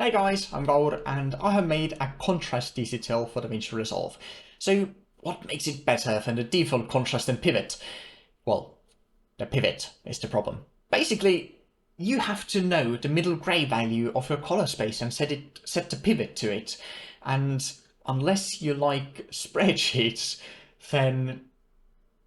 Hey guys, I'm Gaur and I have made a contrast DCTL for DaVinci Resolve. So what makes it better than the default contrast and pivot? Well, the pivot is the problem. Basically, you have to know the middle gray value of your color space and set the pivot to it. And unless you like spreadsheets, then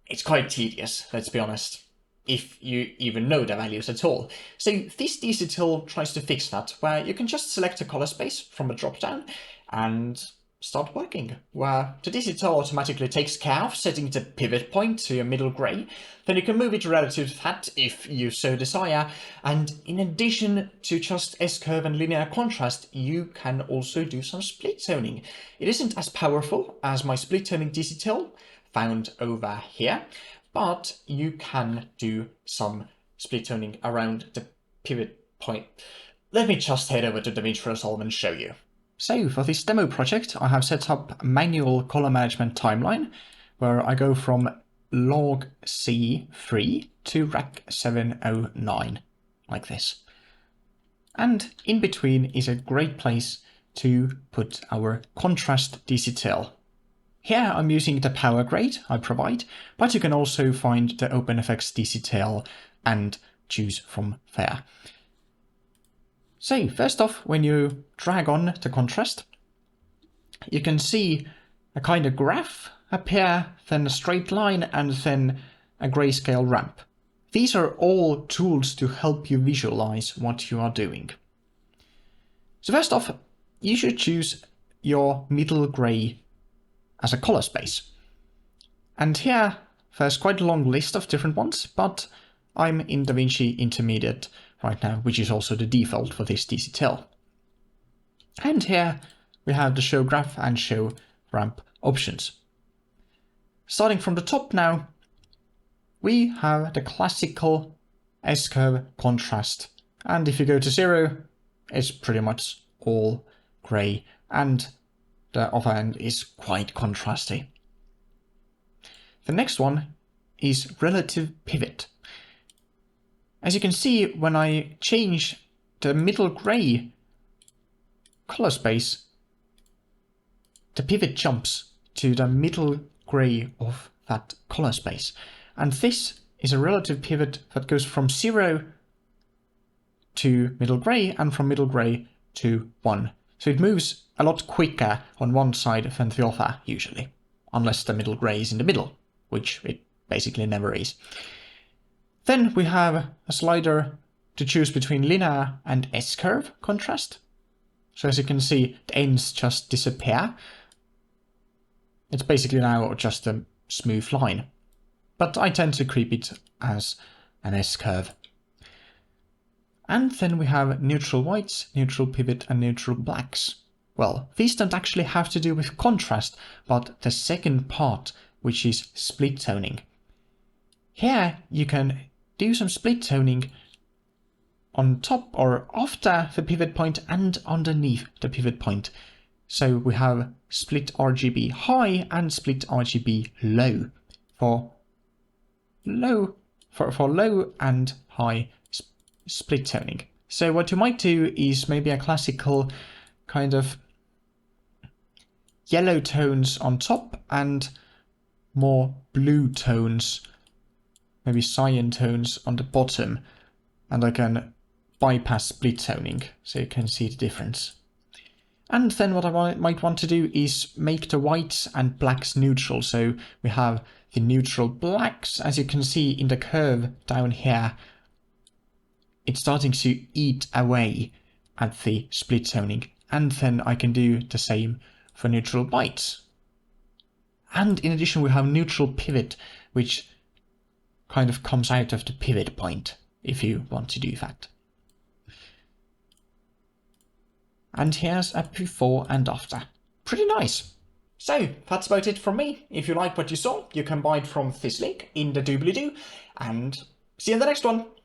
it's quite tedious, let's be honest, if you even know the values at all. So this DCTL tries to fix that, where you can just select a color space from a drop-down and start working, where the DCTL automatically takes care of setting the pivot point to your middle gray. Then you can move it relative to that if you so desire, and in addition to just S-curve and linear contrast, you can also do some split toning. It isn't as powerful as my split toning DCTL found over here, but you can do some split toning around the pivot point. Let me just head over to DaVinci Resolve and show you. So for this demo project, I have set up a manual color management timeline where I go from log C3 to rack 709, like this. And in between is a great place to put our contrast DCTL. Here I'm using the power grade I provide, but you can also find the OpenFX DCTL and choose from there. So first off, when you drag on the contrast, you can see a kind of graph appear, then a straight line, and then a grayscale ramp. These are all tools to help you visualize what you are doing. So first off, you should choose your middle gray as a color space. And here there's quite a long list of different ones, but I'm in DaVinci Intermediate right now, which is also the default for this DCTL. And here we have the show graph and show ramp options. Starting from the top now, we have the classical S-curve contrast. And if you go to 0, it's pretty much all gray, and the other end is quite contrasty. The next one is relative pivot. As you can see, when I change the middle gray color space, the pivot jumps to the middle gray of that color space. And this is a relative pivot that goes from 0 to middle gray and from middle gray to 1. So it moves a lot quicker on one side than the other, usually, unless the middle gray is in the middle, which it basically never is. Then we have a slider to choose between linear and S-curve contrast. So as you can see, the ends just disappear. It's basically now just a smooth line, but I tend to keep it as an S-curve. And then we have neutral whites, neutral pivot, and neutral blacks. Well, these don't actually have to do with contrast, but the second part, which is split toning. Here you can do some split toning on top or after the pivot point and underneath the pivot point. So we have split RGB high and split RGB low for low and high split toning. So what you might do is maybe a classical kind of yellow tones on top and more blue tones, maybe cyan tones on the bottom, and I can bypass split toning so you can see the difference. And then what I might want to do is make the whites and blacks neutral. So we have the neutral blacks, as you can see in the curve down here. It's starting to eat away at the split toning, and then I can do the same for neutral whites. And in addition, we have neutral pivot, which kind of comes out of the pivot point, if you want to do that. And here's a before and after. Pretty nice. So that's about it from me. If you like what you saw, you can buy it from this link in the doobly-doo, and see you in the next one.